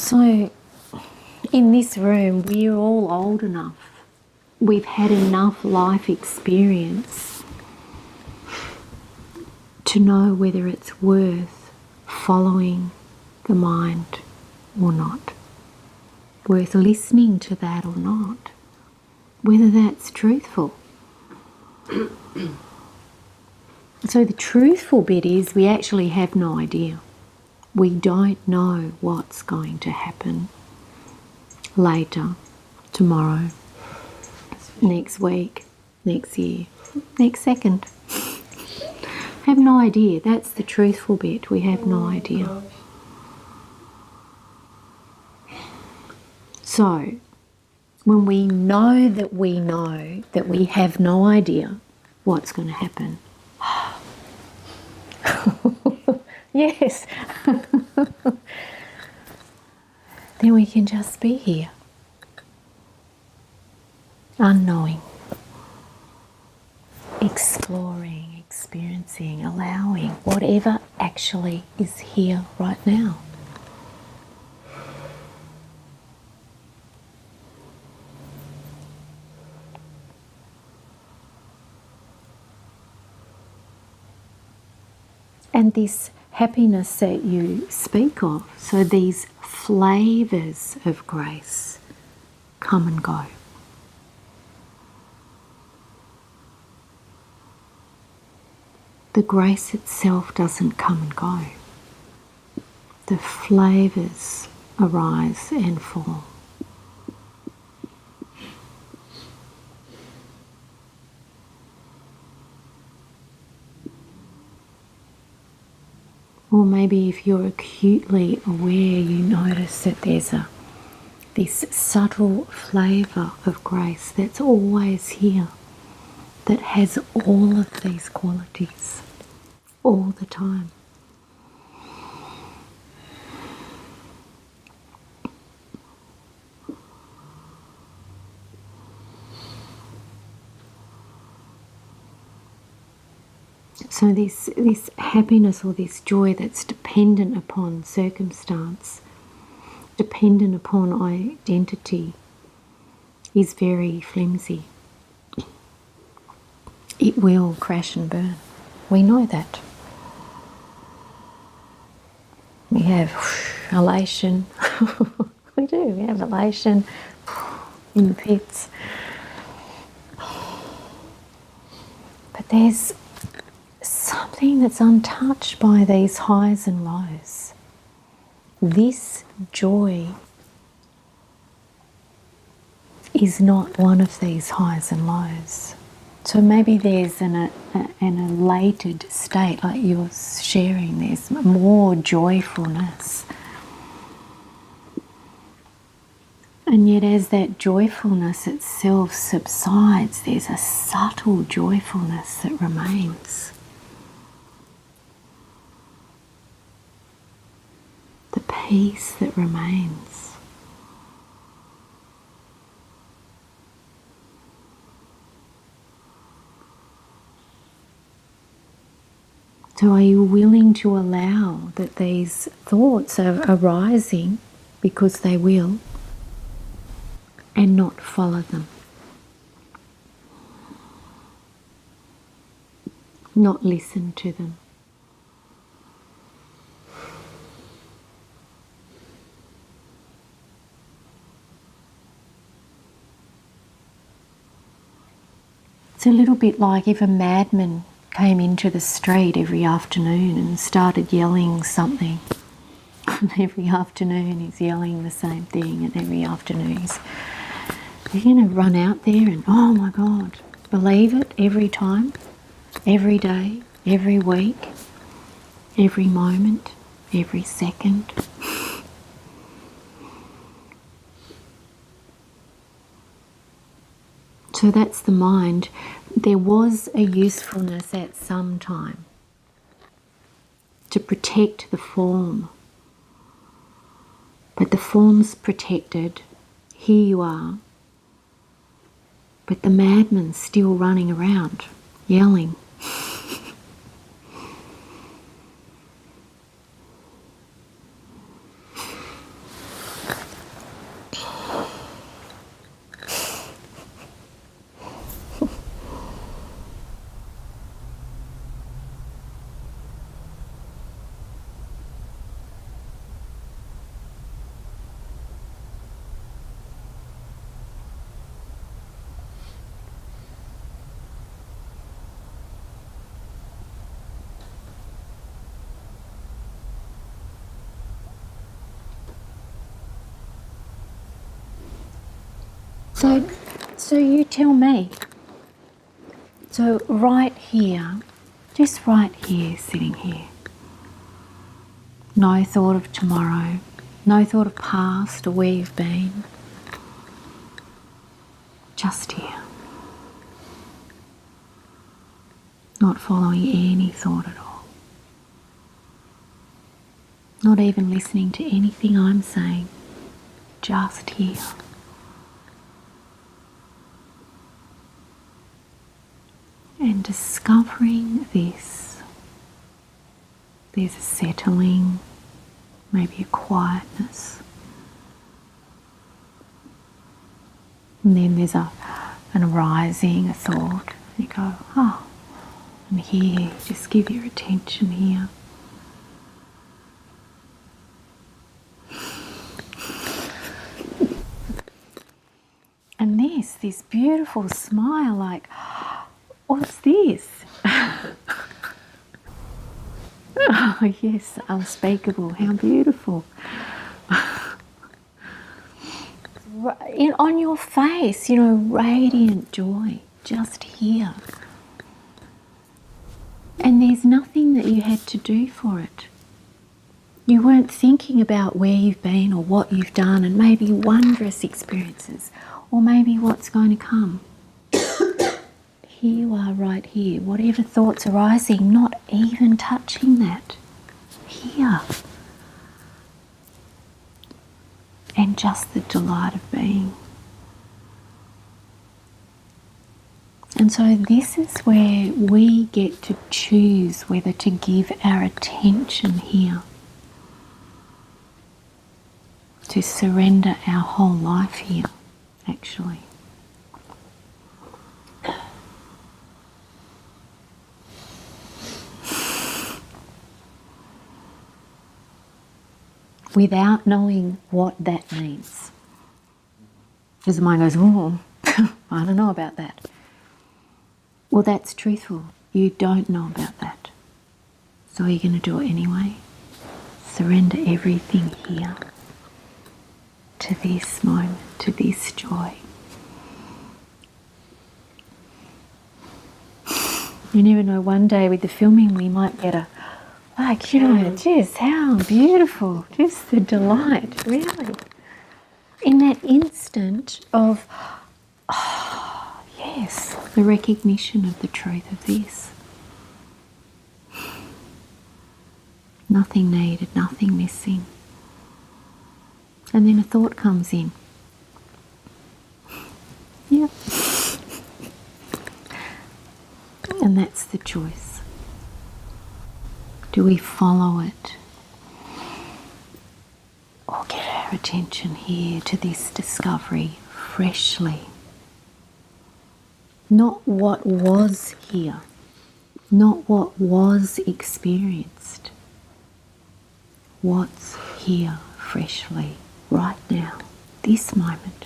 So, in this room, we're all old enough. We've had enough life experience to know whether it's worth following the mind or not, worth listening to that or not, whether that's truthful. So the truthful bit is we actually have no idea. We don't know what's going to happen later, tomorrow, next week, next year, next second. Have no idea. That's the truthful bit. We have no idea. So, when we know that we have no idea what's going to happen. Yes. Then we can just be here. Unknowing. Exploring, experiencing, allowing whatever actually is here right now. And this happiness that you speak of, so these flavours of grace come and go. The grace itself doesn't come and go. The flavours arise and fall. Or maybe if you're acutely aware, you notice that there's this subtle flavour of grace that's always here, that has all of these qualities, all the time. So this happiness or this joy that's dependent upon circumstance, dependent upon identity, is very flimsy. It will crash and burn. We know that. We have elation. We do. We have elation in the pits. But there's something that's untouched by these highs and lows. This joy is not one of these highs and lows. So maybe there's an elated state, like you're sharing, there's more joyfulness. And yet as that joyfulness itself subsides, there's a subtle joyfulness that remains. The peace that remains. So are you willing to allow that these thoughts are arising, because they will, and not follow them? Not listen to them. It's a little bit like if a madman came into the street every afternoon and started yelling something. And every afternoon he's yelling the same thing, and every afternoon you're going to run out there and, oh my God, believe it every time, every day, every week, every moment, every second. So that's the mind. There was a usefulness at some time to protect the form. But the form's protected. Here you are. But the madman's still running around, yelling. So you tell me. So right here, just right here, sitting here. No thought of tomorrow, no thought of past or where you've been. Just here. Not following any thought at all. Not even listening to anything I'm saying. Just here. And discovering this. There's a settling, maybe a quietness. And then there's an arising, a thought. You go, oh, and here, just give your attention here. And this beautiful smile, like, what's this? Oh yes, unspeakable, how beautiful. On your face, radiant joy, just here. And there's nothing that you had to do for it. You weren't thinking about where you've been or what you've done and maybe wondrous experiences or maybe what's going to come. Here you are right here, whatever thoughts arising, not even touching that. Here. And just the delight of being. And so this is where we get to choose whether to give our attention here. To surrender our whole life here, actually. Without knowing what that means. Because the mind goes, oh, I don't know about that. Well, that's truthful. You don't know about that. So are you going to do it anyway? Surrender everything here to this moment, to this joy. You never know, one day with the filming we might get a just how beautiful, just the delight, really. In that instant of, oh, yes, the recognition of the truth of this. Nothing needed, nothing missing. And then a thought comes in. Yep. And that's the choice. Do we follow it? Or get our attention here to this discovery freshly? Not what was here, not what was experienced. What's here freshly, right now, this moment.